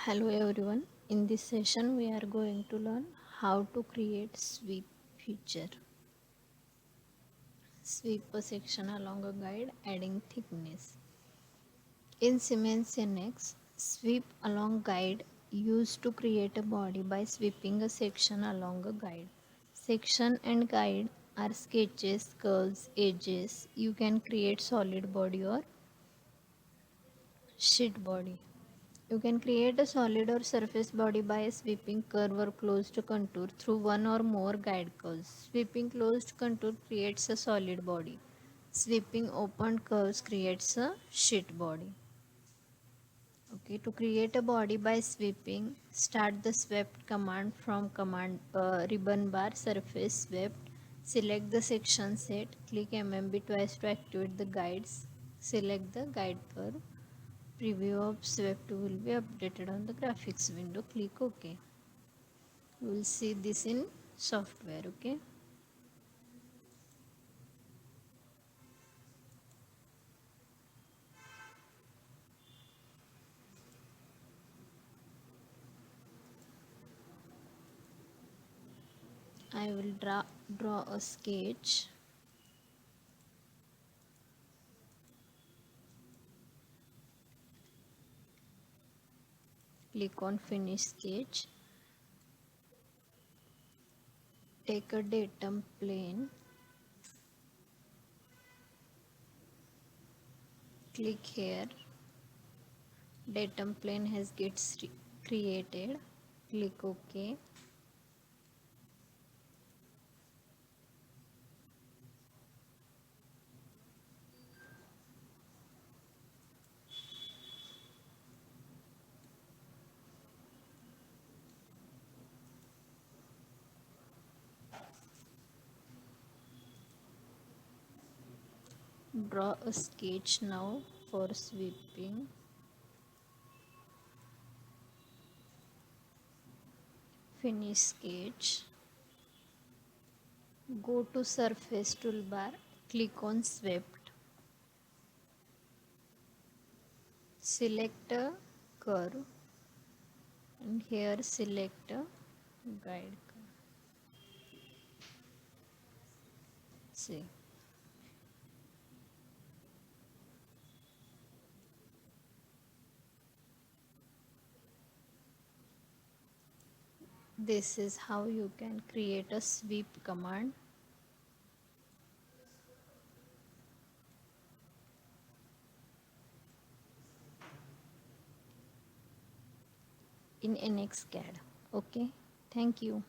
Hello everyone. In this session we are going to learn how to create sweep feature. Sweep a section along a guide adding thickness. In Siemens NX, sweep along guide used to create a body by sweeping a section along a guide. Section and guide are sketches, curves, edges. You can create solid body or sheet body. You can create a solid or surface body by sweeping curve or closed contour through one or more guide curves. Sweeping closed contour creates a solid body. Sweeping open curves creates a sheet body. Okay, to create a body by sweeping, start the swept command from command ribbon bar surface swept. Select the section set. Click MMB twice to activate the guides. Select the guide curve. Preview of swept will be updated on the graphics window. Click OK. You will see this in software. Okay. I will draw a sketch. Click on finish sketch. Take a datum plane. Click here. Datum plane has gets created. Click OK. Draw a sketch now for sweeping. Finish sketch. Go to surface toolbar. Click on swept. Select a curve and here select a guide curve. See, this is how you can create a sweep command in NX CAD. Okay, thank you.